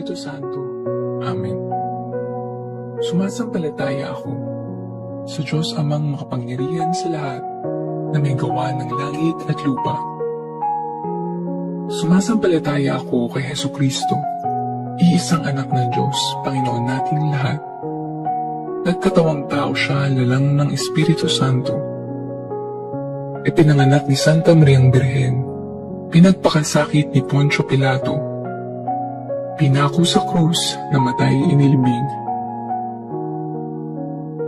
Espiritu Santo. Amen. Sumasampalataya ako sa Diyos Amang makapangyarihan sa lahat na may gawa ng langit at lupa. Sumasampalataya ako kay Hesukristo, iisang anak ng Diyos, Panginoon nating lahat. Nagkatawang tao siya lalang ng Espiritu Santo. Ipinanganak ni Santa Mariang Birhen, pinagpakasakit ni Poncio Pilato, pinako sa krus, namatay inilibing,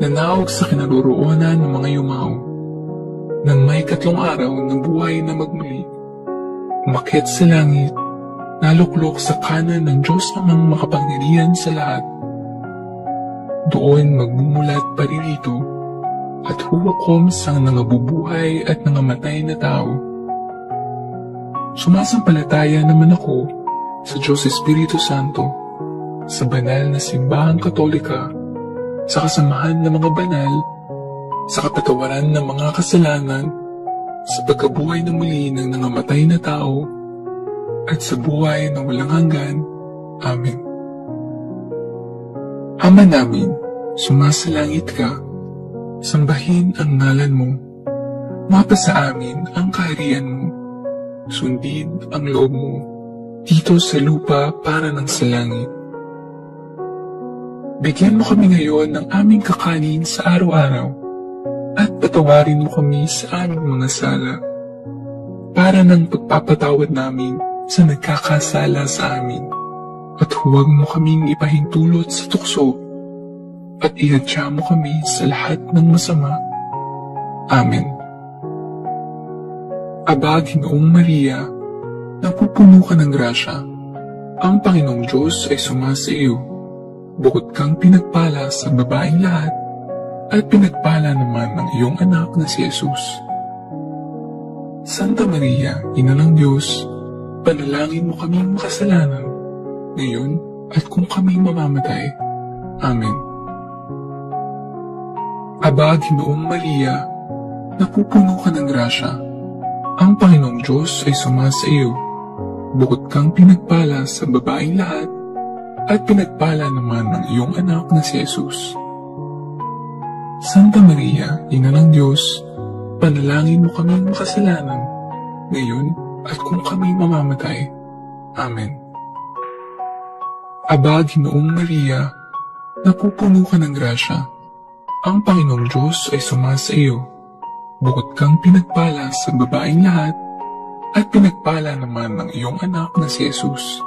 nanaog sa kinaroroonan ng mga yumao, nang may 3 araw ng buhay na magmuli, umakyat sa langit, naluklok sa kanan ng Diyos Amang makapangyarihan sa lahat. Doon magmumulat paririto at huwakom sa nangabubuhay at nangamatay na tao. Sumasampalataya naman ako sa Diyos Espiritu Santo, sa banal na simbahang Katolika, sa kasamahan ng mga banal, sa kapatawaran ng mga kasalanan, sa pagkabuhay na muli ng nangamatay na tao, at sa buhay na walang hanggan. Amen. Ama namin, sumasalangit ka, sambahin ang ngalan mo, mapasa amin ang kaharian mo, sundin ang loob mo, dito sa lupa para ng sa langit. Bigyan mo kami ngayon ng aming kakanin sa araw-araw, at patawarin mo kami sa aming mga sala, para ng pagpapatawad namin sa nagkakasala sa amin, at huwag mo kaming ipahintulot sa tukso, at ihadya mo kami sa lahat ng masama. Amen. Aba, Ginoong Maria, napupuno ka ng grasya, ang Panginoong Diyos ay sumasa iyo. Bukod kang pinagpala sa babaeng lahat, at pinagpala naman ng iyong anak na si Jesus. Santa Maria, Ina ng Diyos, panalangin mo kaming makasalanan, ngayon at kung kami mamamatay. Amen. Aba, Ginoong Maria, napupuno ka ng grasya, ang Panginoong Diyos ay sumasa iyo. Bukod kang pinagpala sa babaeng lahat, at pinagpala naman ng iyong anak na si Jesus. Santa Maria, Ina ng Diyos, panalangin mo kaming makasalanan, ngayon at kung kami mamamatay. Amen. Aba, Ginoong Maria, napupuno ka ng grasya, ang Panginoong Diyos ay sumasa iyo. Bukod kang pinagpala sa babaeng lahat, at pinagpala naman ng iyong anak na si Jesus.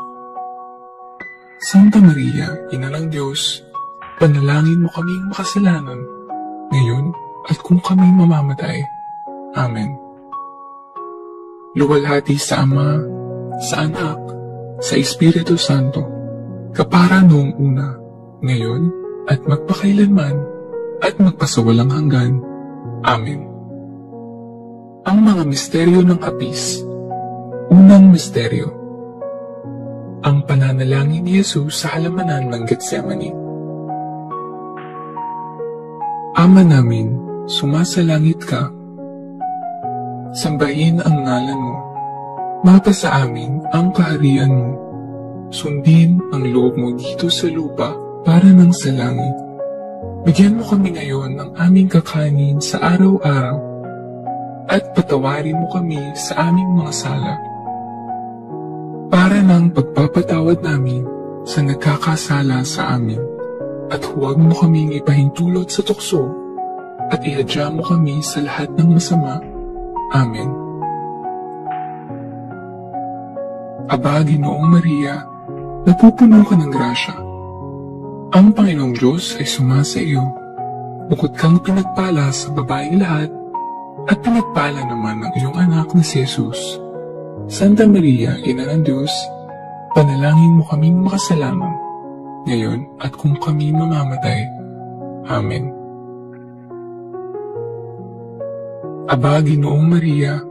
Santa Maria, Ina ng Diyos, panalangin mo kaming makasalanan, ngayon at kung kami mamamatay. Amen. Luwalhati sa Ama, sa Anak, sa Espiritu Santo, kapara noong una, ngayon at magpakailanman, at magpasawalang hanggan. Amen. Ang mga misteryo ng Hapis. Unang misteryo, ang pananalangin ni Jesus sa halamanan ng Getsemani. Ama namin, sumasalangit ka. Sambahin ang ngalan mo. Mapasa amin ang kaharian mo. Sundin ang loob mo dito sa lupa para ng sa langit. Bigyan mo kami ngayon ng aming kakanin sa araw-araw, at patawarin mo kami sa aming mga sala, para ng pagpapatawad namin sa nagkakasala sa amin, at huwag mo kaming ipahintulot sa tukso, at ihadya mo kami sa lahat ng masama. Amen. Aba, Ginoong Maria, napupuno ka ng grasya, ang Panginoong Diyos ay sumasa iyo. Bukod kang pinagpala sa babaeng lahat, at pinagpala naman ng iyong anak na si Jesus. Santa Maria, Ina ng Diyos, panalangin mo kaming makasalanan, ngayon at kung kami mamamatay. Amen. Aba, Ginoong Maria,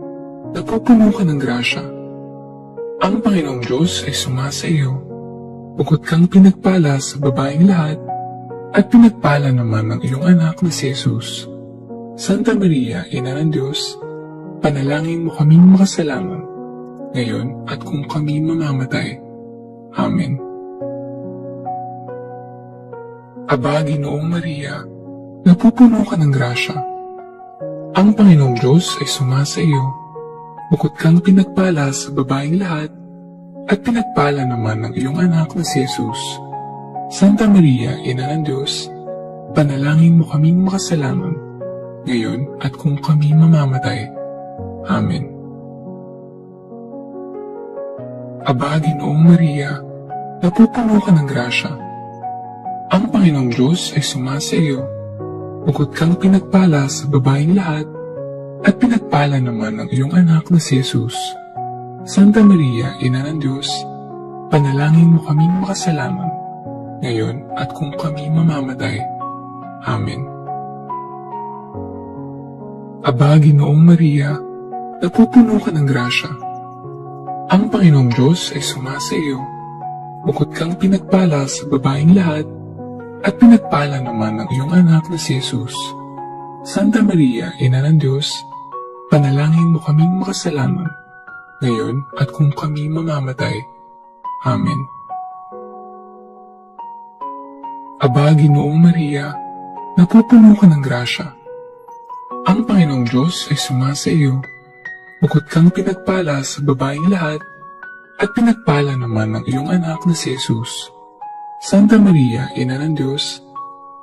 napupuno ka ng grasya, ang Panginoong Diyos ay sumasa iyo. Bukod kang pinagpala sa babaeng lahat, at pinagpala naman ng iyong anak na si Jesus. Santa Maria, Ina ng Diyos, panalangin mo kaming makasalanan, ngayon at kung kami mamamatay. Amen. Aba, Ginoong Maria, napupuno ka ng grasya. Ang Panginoong Diyos ay sumasa iyo. Bukod kang pinagpala sa babaeng lahat, at pinagpala naman ng iyong anak na si Jesus. Santa Maria, Ina ng Diyos, panalangin mo kaming makasalanan, ngayon at kung kami mamamatay. Amen. Aba, Ginoong Maria, napupuno ka ng grasya. Ang Panginoong Diyos ay sumasa iyo. Bukod kang pinagpala sa babaeng lahat, at pinagpala naman ng iyong anak na si Jesus. Santa Maria, Ina ng Diyos, panalangin mo kaming makasalanan, ngayon at kung kami mamamatay. Amen. Aba, Ginoong Maria, napupuno ka ng grasya. Ang Panginoong Diyos ay sumasa iyo. Bukod kang pinagpala sa babaeng lahat, at pinagpala naman ng iyong anak na si Jesus. Santa Maria, Ina ng Diyos, panalangin mo kaming makasalanan, ngayon at kung kami mamamatay. Amen. Aba, Ginoong Maria, napupuno ka ng grasya. Ang Panginoong Diyos ay sumasa iyo. Bukod kang pinagpala sa babaeng lahat, at pinagpala naman ng iyong anak na si Jesus. Santa Maria, Ina ng Diyos,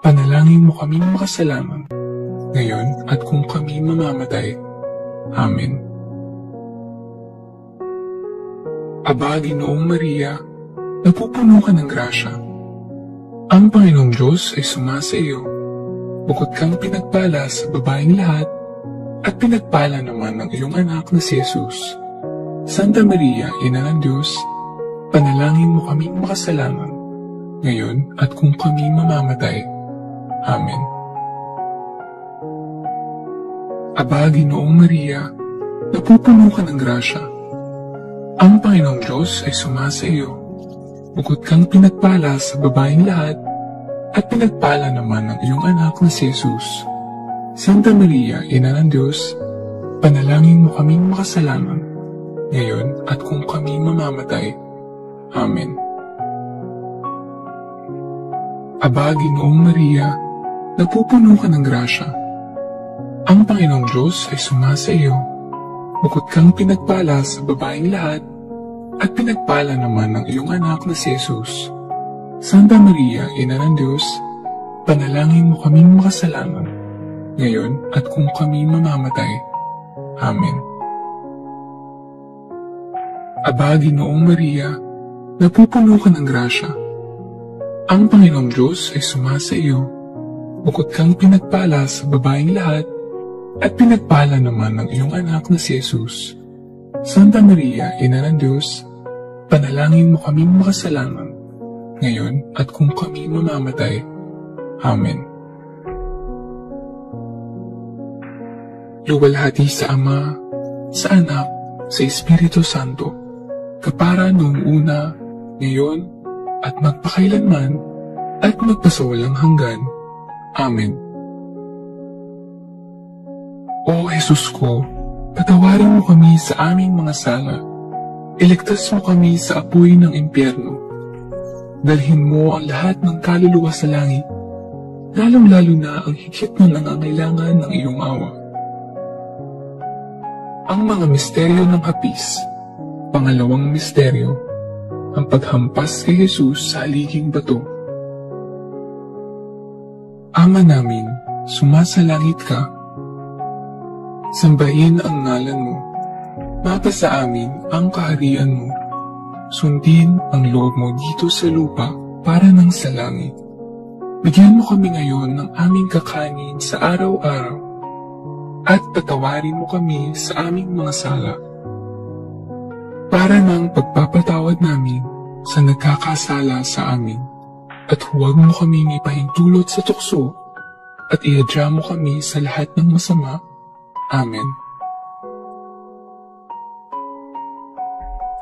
panalangin mo kaming makasalanan, ngayon at kung kami mamamatay. Amen. Aba, Ginoong Maria, napupuno ka ng grasya. Ang Panginoong Diyos ay sumasa iyo. Bukod kang pinagpala sa babaeng lahat, at pinagpala naman ng iyong anak na si Jesus. Santa Maria, Ina ng Diyos, panalangin mo kaming makasalanan, ngayon at kung kami mamamatay. Amen. Aba, Ginoong Maria, napupuno ka ng grasya. Ang Panginoong Diyos ay sumasa iyo. Bukod kang pinagpala sa babaeng lahat, at pinagpala naman ng iyong anak na si Jesus. Santa Maria, Ina ng Diyos, panalangin mo kaming makasalanan, ngayon at kung kami mamamatay. Amen. Aba, Ginoong Maria, napupuno ka ng grasya. Ang Panginoong Diyos ay sumasa iyo. Bukod kang pinagpala sa babaeng lahat, at pinagpala naman ng iyong anak na si Jesus. Santa Maria, Ina ng Diyos, panalangin mo kaming makasalanan, ngayon at kung kami mamamatay. Amen. Aba, Ginoong Maria, napupuno ka ng grasya. Ang Panginoong Diyos ay sumasa iyo. Bukod kang pinagpala sa babaeng lahat, at pinagpala naman ng iyong anak na si Jesus. Santa Maria, Ina ng Diyos, panalangin mo kaming makasalanan, ngayon at kung kami mamamatay. Amen. Luwalhati sa Ama, sa Anak, sa Espiritu Santo, kapara noong una, ngayon, at magpakailanman, at magpasawalang hanggan. Amen. O Jesus ko, patawarin mo kami sa aming mga sala. Iligtas mo kami sa apoy ng impyerno. Dalhin mo ang lahat ng kaluluwa sa langit, lalong-lalo na ang higit na nangangailangan ng iyong awa. Ang mga misteryo ng hapis. Pangalawang misteryo, ang paghampas kay Jesus sa haliging bato. Ama namin, sumasalangit ka. Sambahin ang ngalan mo. Mapasa amin ang kaharian mo. Sundin ang loob mo dito sa lupa para nang sa langit. Bigyan mo kami ngayon ng aming kakanin sa araw-araw. At patawarin mo kami sa aming mga sala. Para ng pagpapatawad namin sa nagkakasala sa amin. At huwag mo kaming ipahintulot sa tukso. At ihadya mo kami sa lahat ng masama. Amen.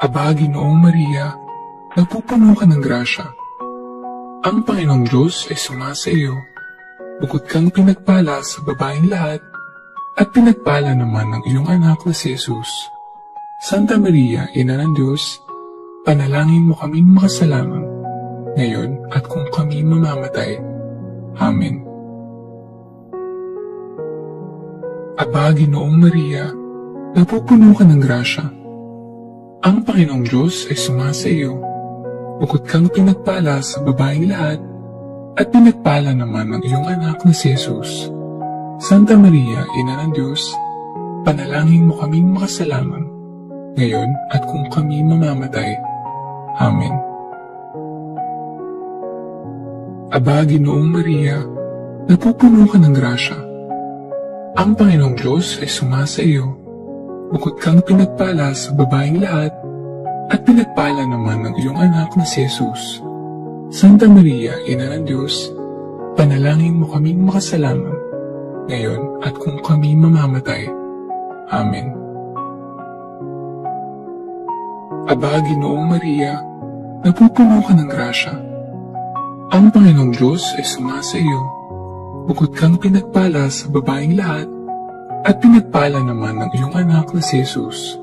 Aba, Ginoong Maria, napupuno ka ng grasya. Ang Panginoong Diyos ay sumasa iyo. Bukod kang pinagpala sa babaeng lahat, at pinagpala naman ng iyong anak na si Jesus. Santa Maria, Ina ng Diyos, panalangin mo kaming makasalanan, ngayon at kung kami mamamatay. Amen. Aba, Ginoong Maria, napupuno ka ng grasya. Ang Panginoong Diyos ay sumasa iyo. Bukod kang pinagpala sa babaeng lahat, at pinagpala naman ang iyong anak na si Jesus. Santa Maria, Ina ng Diyos, panalangin mo kaming makasalanan, ngayon at kung kami mamamatay. Amen. Aba, Ginoong Maria, napupuno ka ng grasya. Ang Panginoong Diyos ay sumasa iyo. Bukod kang pinagpala sa babaeng lahat, at pinagpala naman ang iyong anak na si Jesus. Santa Maria, Ina ng Diyos, panalangin mo kaming makasalanan, ngayon at kung kami mamamatay. Amen. Aba, Ginoong Maria, napupuno ka ng grasya. Ang Panginoong Diyos ay sumasa iyo. Bukod kang pinagpala sa babaeng lahat, at pinagpala naman ang iyong anak na si Jesus.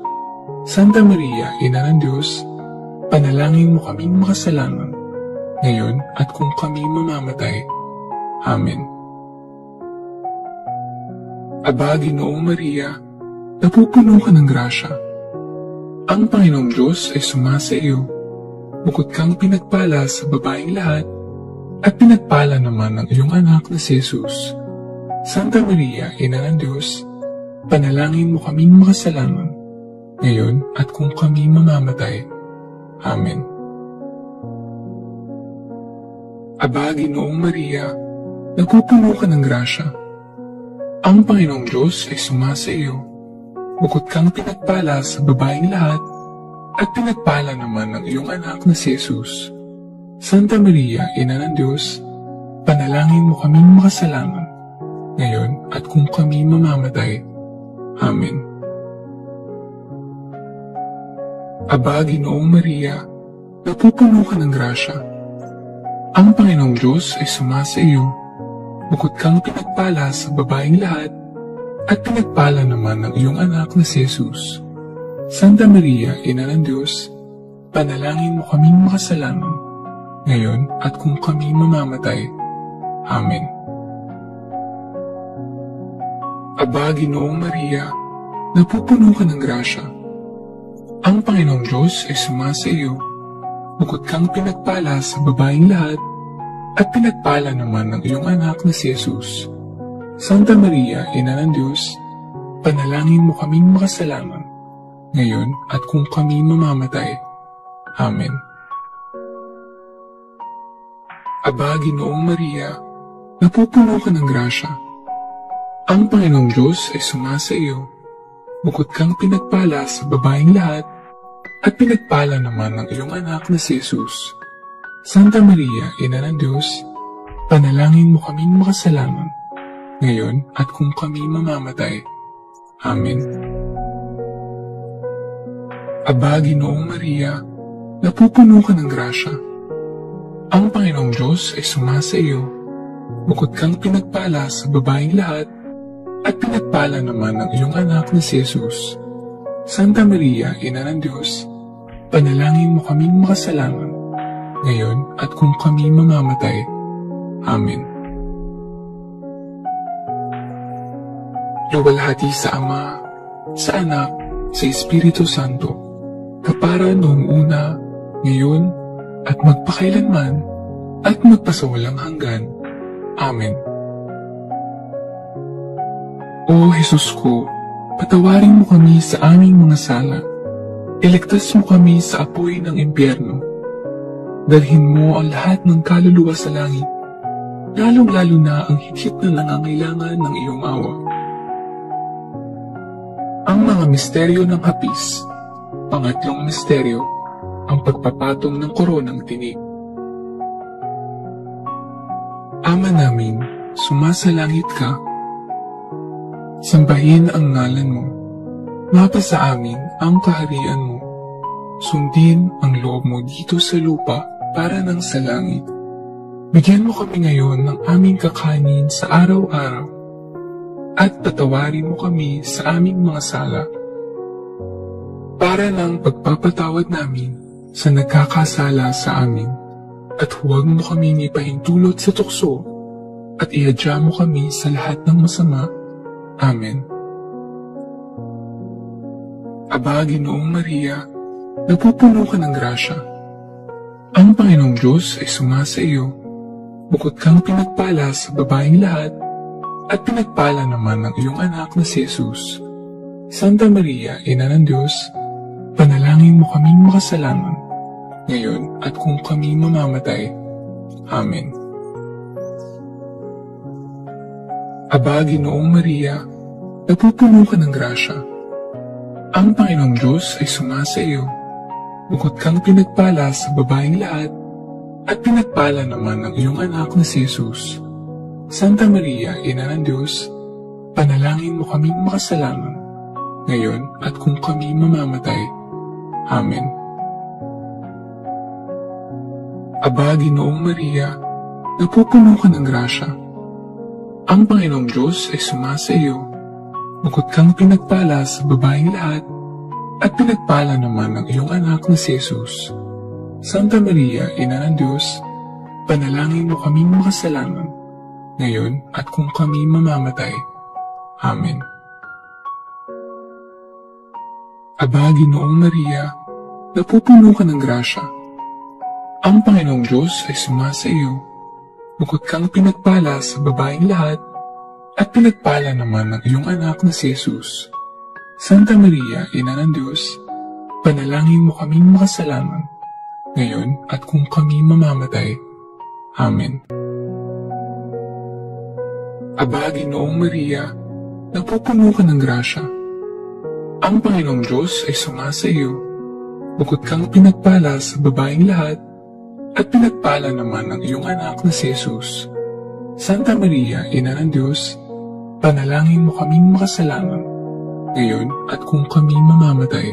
Santa Maria, Ina ng Diyos, panalangin mo kaming makasalanan, ngayon at kung kami mamamatay. Amen. Aba, Ginoong Maria, napupuno ka ng grasya. Ang Panginoong Diyos ay sumasa iyo. Bukod kang pinagpala sa babaeng lahat, at pinagpala naman ang iyong anak na si Jesus. Santa Maria, Ina ng Diyos, panalangin mo kaming makasalanan, ngayon at kung kami mamamatay. Amen. Aba, Ginoong Maria, napupuno ka ng grasya. Ang Panginoong Diyos ay sumasa iyo. Bukod kang pinagpala sa babaeng lahat, at pinagpala naman ang iyong anak na si Jesus. Santa Maria, Ina ng Diyos, panalangin mo kaming makasalanan, ngayon at kung kami mamamatay. Amen. Aba, Ginoong Maria, napupuno ka ng grasya. Ang Panginoong Diyos ay sumasa iyo. Bukod kang pinagpala sa babaeng lahat, at pinagpala naman ang iyong anak na si Jesus. Santa Maria, Ina ng Diyos, panalangin mo kaming makasalanan, ngayon at kung kami mamamatay. Amen. Aba, Ginoong Maria, napupuno ka ng grasya. Ang Panginoong Diyos ay sumasa iyo. Bukod kang pinagpala sa babaeng lahat, at pinagpala naman ang iyong anak na si Jesus. Santa Maria, Ina ng Diyos, panalangin mo kaming makasalanan, ngayon at kung kami mamamatay. Amen. Aba, Ginoong Maria, napupuno ka ng grasya. Ang Panginoong Diyos ay sumasa iyo. Bukod kang pinagpala sa babaeng lahat, at pinagpala naman ang iyong anak na si Jesus. Santa Maria, Ina ng Diyos, panalangin mo kaming makasalanan, ngayon at kung kami mamamatay. Amen. Aba, Ginoong Maria, napupuno ka ng grasya. Ang Panginoong Diyos ay sumasa iyo. Bukod kang pinagpala sa babaeng lahat, at pinagpala naman ang iyong anak na si Jesus. Santa Maria, Ina ng Diyos, panalangin mo kaming makasalanan, ngayon at kung kami mamamatay. Amen. Luwalhati sa Ama, sa Anak, sa Espiritu Santo, kapara noong una, ngayon, at magpakailanman, at magpasawalang hanggan. Amen. O Jesus ko, patawarin mo kami sa aming mga sala. Iligtas mo kami sa apoy ng impyerno. Dalhin mo ang lahat ng kaluluwa sa langit, lalong-lalo na ang higit na nangangailangan ng iyong awa. Ang mga misteryo ng hapis. Pangatlong misteryo, ang pagpapatong ng koronang tinik. Ama namin, sumasalangit ka. Sambahin ang ngalan mo. Mapasa amin ang kaharian mo. Sundin ang loob mo dito sa lupa para nang sa langit. Bigyan mo kami ngayon ng aming kakanin sa araw-araw, at patawarin mo kami sa aming mga sala, para ng pagpapatawad namin sa nagkakasala sa amin, at huwag mo kaming ipahintulot sa tukso, at ihadya mo kami sa lahat ng masama. Amen. Aba, Ginoong Maria, napupuno ka ng grasya. Ang Panginoong Diyos ay sumasa iyo. Bukod kang pinagpala sa babaeng lahat, at pinagpala naman ng iyong anak na si Jesus. Santa Maria, Ina ng Diyos, panalangin mo kaming makasalanan, ngayon at kung kami mamamatay. Amen. Aba, Ginoong Maria, napupuno ka ng grasya. Ang Panginoong Diyos ay sumasa iyo. Bukod kang pinagpala sa babaeng lahat, at pinagpala naman ng iyong anak na si Jesus. Santa Maria, Ina ng Diyos, panalangin mo kaming makasalanan, ngayon at kung kami mamamatay. Amen. Aba, Ginoong Maria, napupuno ka ng grasya. Ang Panginoong Diyos ay sumasa iyo. Bukod kang pinagpala sa babaeng lahat, at pinagpala naman ng iyong anak na si Jesus. Santa Maria, Ina ng Diyos, panalangin mo kaming makasalanan, ngayon at kung kami mamamatay. Amen. Aba, Ginoong Maria, napupuno ka ng grasya. Ang Panginoong Diyos ay sumasa iyo. Bukod kang pinagpala sa babaeng lahat, at pinagpala naman ng iyong anak na si Jesus. Santa Maria, Ina ng Diyos, panalangin mo kaming makasalanan, ngayon at kung kami mamamatay. Amen. Aba, Ginoong Maria, napupuno ka ng grasya. Ang Panginoong Diyos ay sumasa iyo. Bukod kang pinagpala sa babaeng lahat, at pinagpala naman ng iyong anak na si Jesus. Santa Maria, Ina ng Diyos, panalangin mo kaming makasalanan, ngayon at kung kami mamamatay.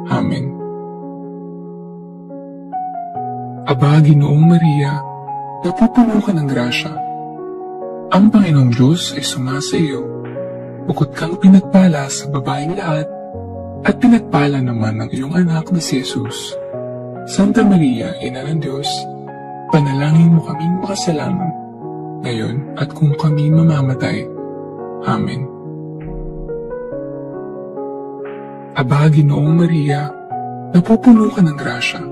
Amen. Aba, Ginoong Maria, napupuno ka ng grasya. Ang Panginoong Diyos ay sumasa iyo. Bukod kang pinagpala sa babaeng lahat, at pinagpala naman ng iyong anak na si Jesus. Santa Maria, Ina ng Diyos, panalangin mo kaming makasalanan, ngayon at kung kami mamamatay. Amen. Aba, Ginoong Maria, napupuno ka ng grasya.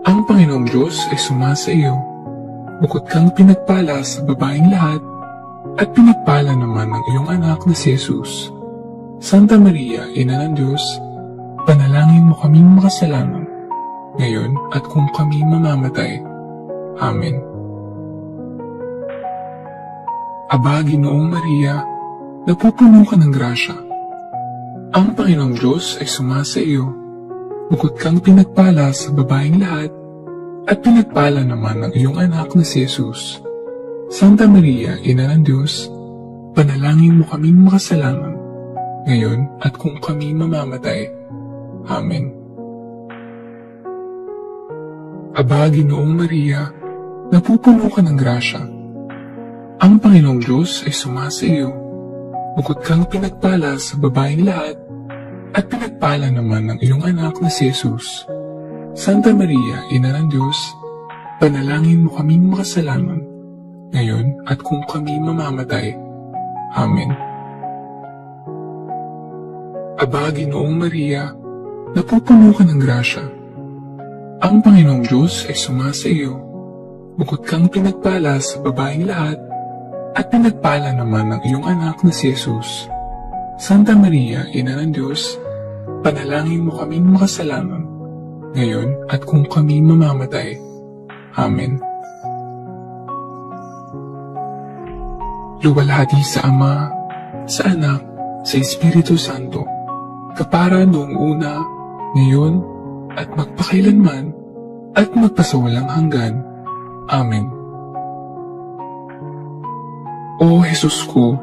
Ang Panginoong Diyos ay sumasa iyo. Bukod kang pinagpala sa babaeng lahat, at pinagpala naman ng iyong anak na si Jesus. Santa Maria, Ina ng Diyos, panalangin mo kaming makasalanan, ngayon at kung kami mamamatay. Amen. Aba, Ginoong Maria, napupuno ka ng grasya. Ang Panginoong Diyos ay sumasa iyo. Bukod kang pinagpala sa babaeng lahat, at pinagpala naman ng iyong anak na si Jesus. Santa Maria, Ina ng Diyos, panalangin mo kaming makasalanan, ngayon at kung kami mamamatay. Amen. Aba, Ginoong Maria, napupuno ka ng grasya. Ang Panginoong Diyos ay sumasa iyo. Bukod kang pinagpala sa babaeng lahat, at pinagpala naman ng iyong anak na si Jesus. Santa Maria, Ina ng Diyos, panalangin mo kaming makasalanan, ngayon at kung kami mamamatay. Amen. Aba, Ginoong Maria, napupuno ka ng grasya. Ang Panginoong Diyos ay sumasa iyo. Bukod kang pinagpala sa babaeng lahat, at pinagpala naman ng iyong anak na si Jesus. Santa Maria, Ina ng Diyos, panalangin mo kaming makasalanan, ngayon at kung kami mamamatay. Amen. Luwalhati sa Ama, sa Anak, sa Espiritu Santo, kapara noong una, ngayon, at magpakailanman, at magpasawalang hanggan. Amen. O Jesus ko,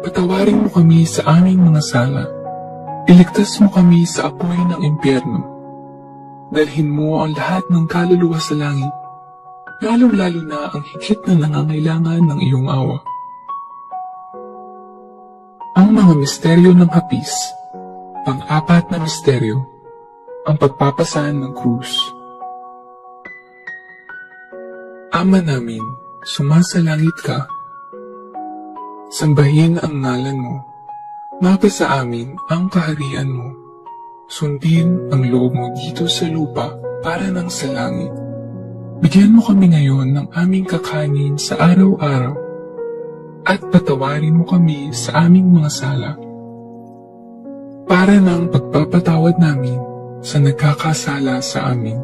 patawarin mo kami sa aming mga sala. Iligtas mo kami sa apoy ng impyerno. Dalhin mo ang lahat ng kaluluwa sa langit, lalong-lalo na ang higit na nangangailangan ng iyong awa. Ang mga misteryo ng hapis. Pang-apat na misteryo, ang pagpapasan ng krus. Ama namin, sumasalangit ka, Sambahin ang ngalan mo. Mapasa amin ang kaharian mo. Sundin ang loob mo dito sa lupa para ng sa langit. Bigyan mo kami ngayon ng aming kakanin sa araw-araw at patawarin mo kami sa aming mga sala para ng pagpapatawad namin sa nagkakasala sa amin.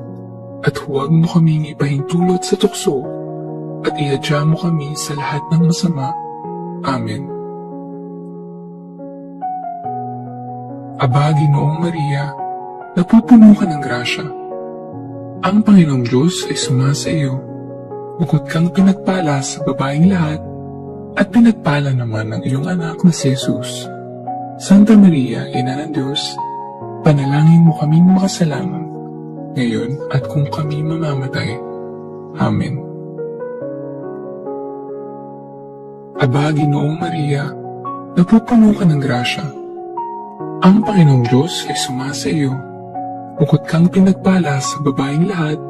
At huwag mo kaming ipahintulot sa tukso at ihadya mo kami sa lahat ng masama. Amen. Aba, Ginoong Maria, napupuno ka ng grasya. Ang Panginoong Diyos ay sumasa iyo. Bukod kang pinagpala sa babaeng lahat, at pinagpala naman ng iyong anak na si Jesus. Santa Maria, Ina ng Diyos, panalangin mo kaming makasalanan, ngayon at kung kami mamamatay. Amen. Aba, Ginoong Maria, napupuno ka ng grasya. Ang Panginoong Diyos ay sumasa iyo. Bukod kang pinagpala sa babaeng lahat,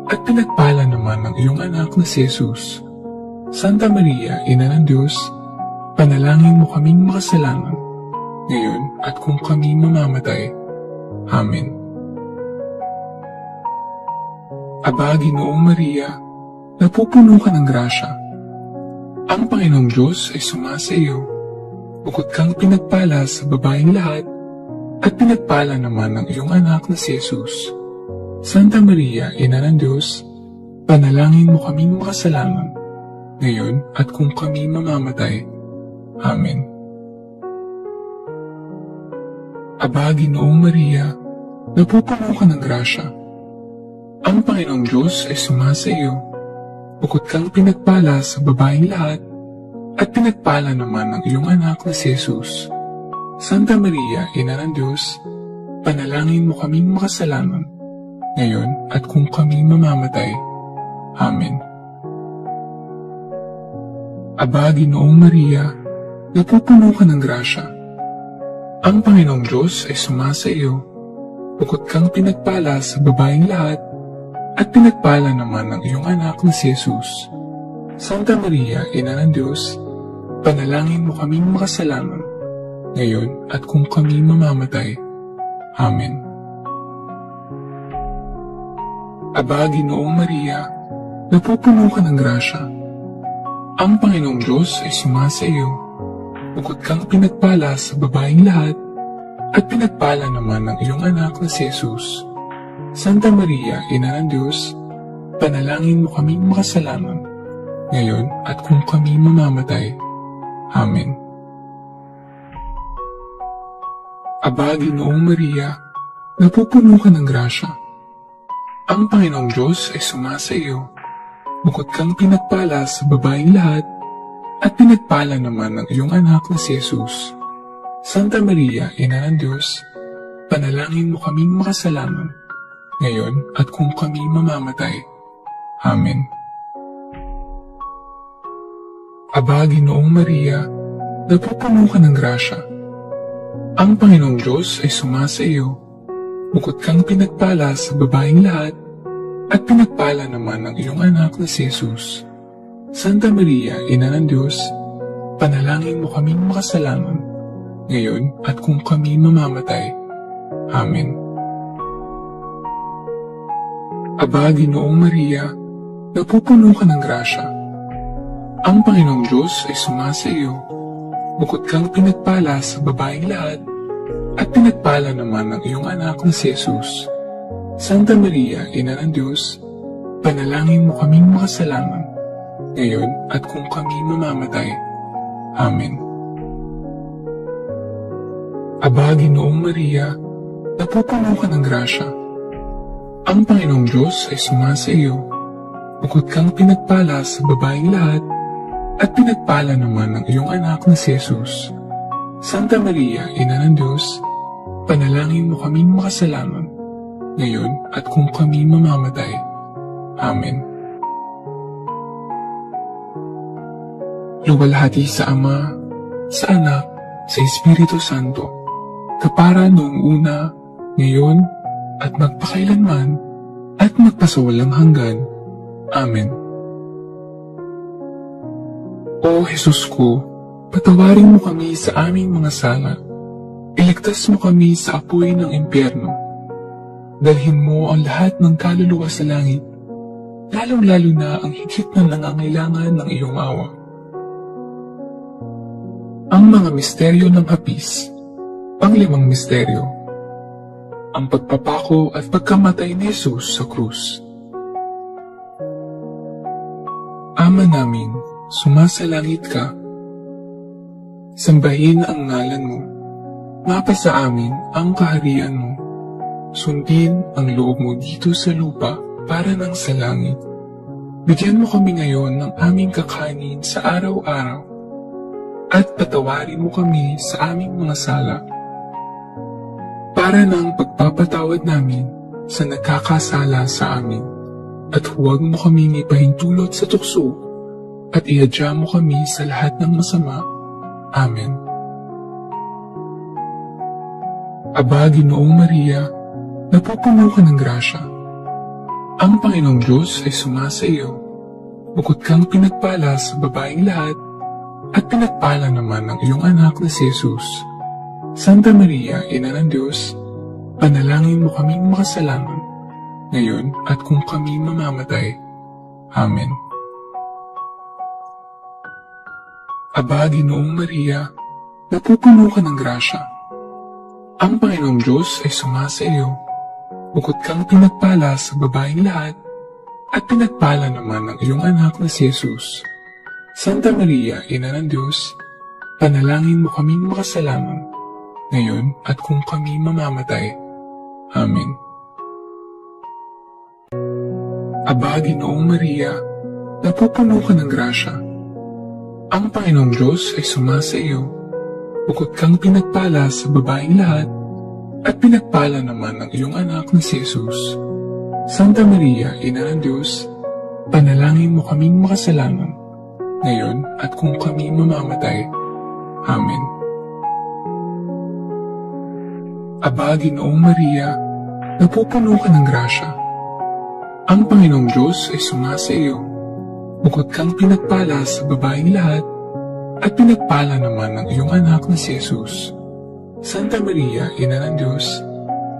at pinagpala naman ng iyong anak na si Jesus. Santa Maria, Ina ng Diyos, panalangin mo kaming makasalanan, ngayon at kung kami mamamatay. Amen. Aba, Ginoong Maria, napupuno ka ng grasya. Ang Panginoong Diyos ay sumasa iyo. Bukod kang pinagpala sa babaeng lahat, at pinagpala naman ng iyong anak na si Jesus. Santa Maria, Ina ng Diyos, panalangin mo kaming makasalanan, ngayon at kung kami mamamatay. Amen. Aba, Ginoong Maria, napupuno ka ng grasya. Ang Panginoong Diyos ay sumasa iyo. Bukod kang pinagpala sa babaeng lahat, at pinagpala naman ng iyong anak na si Jesus. Santa Maria, Ina ng Diyos, panalangin mo kaming makasalanan, ngayon at kung kami mamamatay. Amen. Aba, Ginoong Maria, napupuno ka ng grasya. Ang Panginoong Diyos ay sumasa iyo. Bukod kang pinagpala sa babaeng lahat, at pinagpala naman ng iyong anak na si Jesus. Santa Maria, Ina ng Diyos, panalangin mo kaming makasalanan, ngayon at kung kami mamamatay. Amen. Aba, Ginoong Maria, napupuno ka ng grasya. Ang Panginoong Diyos ay sumasa iyo. Bukod kang pinagpala sa babaeng lahat, at pinagpala naman ng iyong anak na si Jesus. Santa Maria, Ina ng Diyos, panalangin mo kaming makasalanan, ngayon at kung kami mamamatay. Amen. Aba, Ginoong Maria, napupuno ka ng grasya. Ang Panginoong Diyos ay sumasa iyo. Bukod kang pinagpala sa babaeng lahat, at pinagpala naman ng iyong anak na si Jesus. Santa Maria, Ina ng Diyos, panalangin mo kaming makasalanan, ngayon at kung kami mamamatay. Amen. Aba, Ginoong Maria, napupuno ka ng grasya. Ang Panginoong Diyos ay sumasa iyo. Bukod kang pinagpala sa babaeng lahat, at pinagpala naman ng iyong anak na si Jesus. Santa Maria, Ina ng Diyos, panalangin mo kaming makasalanan, ngayon at kung kami mamamatay. Amen. Aba, Ginoong Maria, napupuno ka ng grasya. Ang Panginoong Diyos ay sumasa iyo. Bukod kang pinagpala sa babaeng lahat, at pinagpala naman ng iyong anak na si Jesus. Santa Maria, Ina ng Diyos, panalangin mo kaming makasalanan, ngayon at kung kami mamamatay. Amen. Aba, Ginoong Maria, napupuno ka ng grasya. Ang Panginoong Diyos ay sumasa iyo. Bukod kang pinagpala sa babaeng lahat, at pinagpala naman ng iyong anak na si Jesus. Santa Maria, Ina ng Diyos, panalangin mo kaming makasalanan, ngayon at kung kami mamamatay. Amen. Luwalhati sa Ama, sa Anak, sa Espiritu Santo, kapara noong una, ngayon, at magpakailanman, at magpasawalang hanggan. Amen. O Jesus ko, patawarin mo kami sa aming mga sala. Iligtas mo kami sa apoy ng impyerno. Dalhin mo ang lahat ng kaluluwa sa langit, lalong-lalo na ang higit na nangangailangan ng iyong awa. Ang mga misteryo ng hapis. Panglimang misteryo. Ang pagpapako at pagkamatay ni Jesus sa krus. Ama namin, sumasalangit ka. Sambahin ang ngalan mo. Mapasa amin ang kaharian mo. Sundin ang loob mo dito sa lupa para ng sa langit. Bigyan mo kami ngayon ng aming kakanin sa araw-araw at patawarin mo kami sa aming mga sala para ng pagpapatawad namin sa nagkakasala sa amin. At huwag mo kaming ipahintulot sa tukso at ihadya mo kami sa lahat ng masama. Amen. Aba, Ginoong Maria, napupuno ka ng grasya. Ang Panginoong Diyos ay sumasa iyo. Bukod kang pinagpala sa babaeng lahat, at pinagpala naman ng iyong anak na si Jesus. Santa Maria, Ina ng Diyos, panalangin mo kaming makasalanan, ngayon at kung kami mamamatay. Amen. Aba, Ginoong Maria, napupuno ka ng grasya. Ang Panginoong Diyos ay sumasa iyo. Bukod kang pinagpala sa babaeng lahat, at pinagpala naman ng iyong anak na si Jesus. Santa Maria, Ina ng Diyos, panalangin mo kaming makasalanan, ngayon at kung kami mamamatay. Amen. Aba, Ginoong Maria, napupuno ka ng grasya. Ang Panginoong Diyos ay sumasa iyo. Bukod kang pinagpala sa babaeng lahat, at pinagpala naman ng iyong anak na si Jesus. Santa Maria, Ina ng Diyos, panalangin mo kaming makasalanan, ngayon at kung kami mamamatay. Amen. Aba, Ginoong Maria, napupuno ka ng grasya. Ang Panginoong Diyos ay sumasa iyo. Bukod kang pinagpala sa babaeng lahat, at pinagpala naman ng iyong anak na si Jesus. Santa Maria, Ina ng Diyos,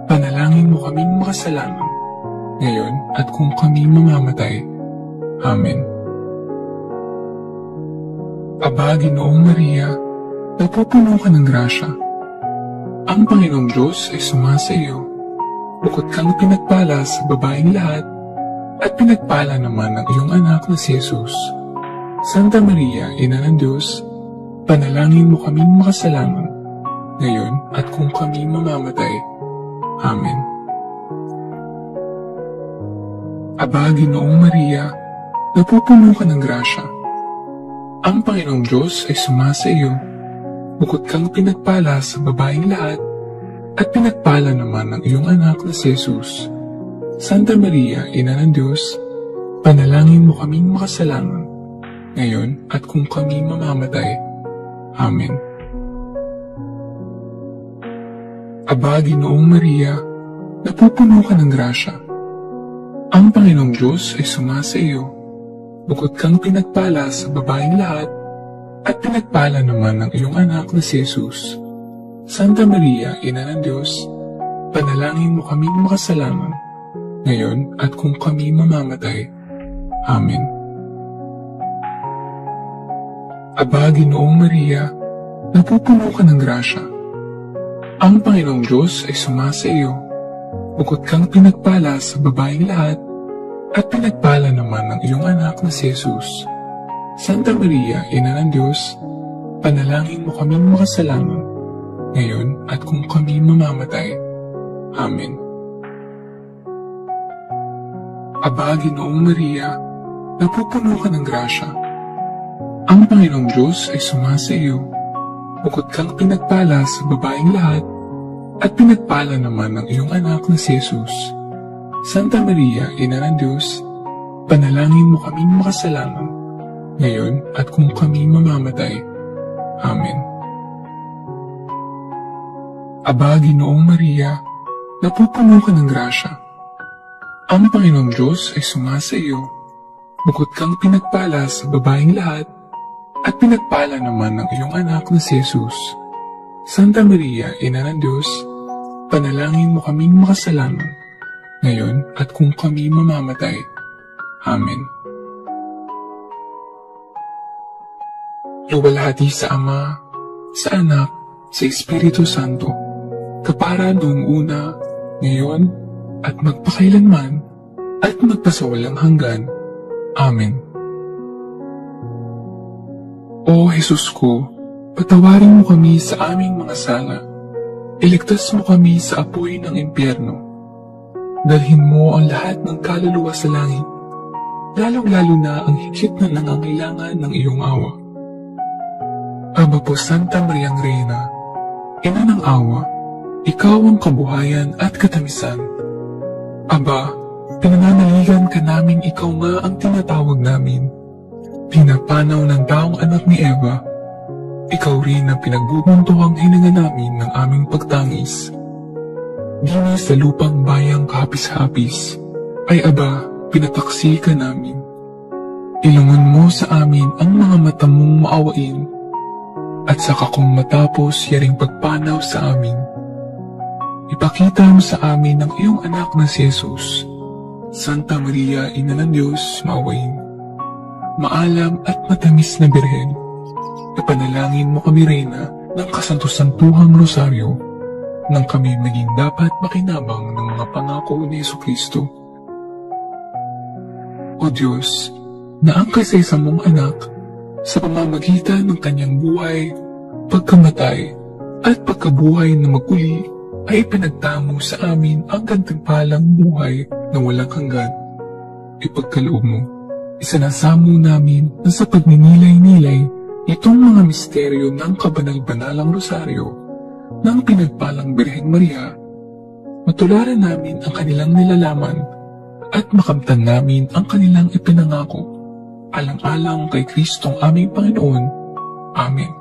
panalangin mo kaming makasalanan, ngayon at kung kami mamamatay. Amen. Aba, Ginoong Maria, napupuno ka ng grasya. Ang Panginoong Diyos ay sumasa iyo. Bukod kang pinagpala sa babaeng lahat, at pinagpala naman ng iyong anak na si Jesus. Santa Maria, Ina ng Diyos, panalangin mo kaming makasalanan, ngayon at kung kami mamamatay. Amen. Aba, Ginoong Maria, napupuno ka ng grasya. Ang Panginoong Diyos ay sumasa iyo. Bukod kang pinagpala sa babaeng lahat, at pinagpala naman ng iyong anak na si Jesus. Santa Maria, Ina ng Diyos, panalangin mo kaming makasalanan, ngayon at kung kami mamamatay. Amen. Aba, Ginoong Maria, napupuno ka ng grasya. Ang Panginoong Diyos ay sumasa iyo. Bukod kang pinagpala sa babaeng lahat, at pinagpala naman ng iyong anak na si Jesus. Santa Maria, Ina ng Diyos, panalangin mo kaming makasalanan, ngayon at kung kami mamamatay. Amen. Aba, Ginoong Maria, napupuno ka ng grasya. Ang Panginoong Diyos ay sumasa iyo. Bukod kang pinagpala sa babaeng lahat, at pinagpala naman ng iyong anak na si Jesus. Santa Maria, Ina ng Diyos, panalangin mo kaming makasalanan, ngayon at kung kami mamamatay. Amen. Aba, Ginoong Maria, napupuno ka ng grasya. Ang Panginoong Diyos ay sumasa iyo. Bukod kang pinagpala sa babaeng lahat, at pinagpala naman ng iyong anak na si Jesus. Santa Maria, Ina ng Diyos, panalangin mo kaming makasalanan, ngayon at kung kami mamamatay. Amen. Aba, Ginoong Maria, napupuno ka ng grasya. Ang Panginoong Diyos ay sumasa iyo. Bukod kang pinagpala sa babaeng lahat, at pinagpala naman ng iyong anak na si Jesus. Santa Maria, Ina ng Diyos, panalangin mo kaming makasalanan, ngayon at kung kami mamamatay. Amen. Luwalhati sa Ama, sa Anak, sa Espiritu Santo, kapara noong una, ngayon, at magpakailanman, at magpasawalang hanggan. Amen. O Jesus ko, patawarin mo kami sa aming mga sala. Iligtas mo kami sa apoy ng impyerno. Dalhin mo ang lahat ng kaluluwa sa langit, lalong-lalo na ang higit na nangangailangan ng iyong awa. Aba po Santa Mariang Reyna, Ina ng awa, ikaw ang kabuhayan at katamisan. Aba, pinananaligan ka namin ikaw nga ang tinatawag namin. Pinapanaw ng taong anak ni Eva, ikaw rin ang pinagbubuntuhang hininga namin ng aming pagtangis. Dini sa lupang bayang kahapis-hapis, ay aba, pinapaksi ka namin. Ilungon mo sa amin ang mga mata mong maawain, at saka kung matapos yaring pagpanaw sa amin, ipakita mo sa amin ang iyong anak na si Jesus. Santa Maria, Ina ng Diyos, maawain. Maalam at matamis na Birhen, ipanalangin mo kami, Reyna, ng kasanto-santuhang rosaryo, nang kami maging dapat makinabang ng mga pangako ni Jesucristo. O Diyos, na ang kasaysa mong anak, sa pamamagitan ng kanyang buhay, pagkamatay, at pagkabuhay na maguli, ay ipinagtamo sa amin ang gantimpalang buhay na walang hanggan. Ipagkaloob mo, isinasamo namin na sa pagninilay-nilay itong mga misteryo ng kabanal-banalang rosaryo ng pinagpalang Birheng Maria, matularan namin ang kanilang nilalaman at makamtan namin ang kanilang ipinangako, alang-alang kay Kristong aming Panginoon. Amen.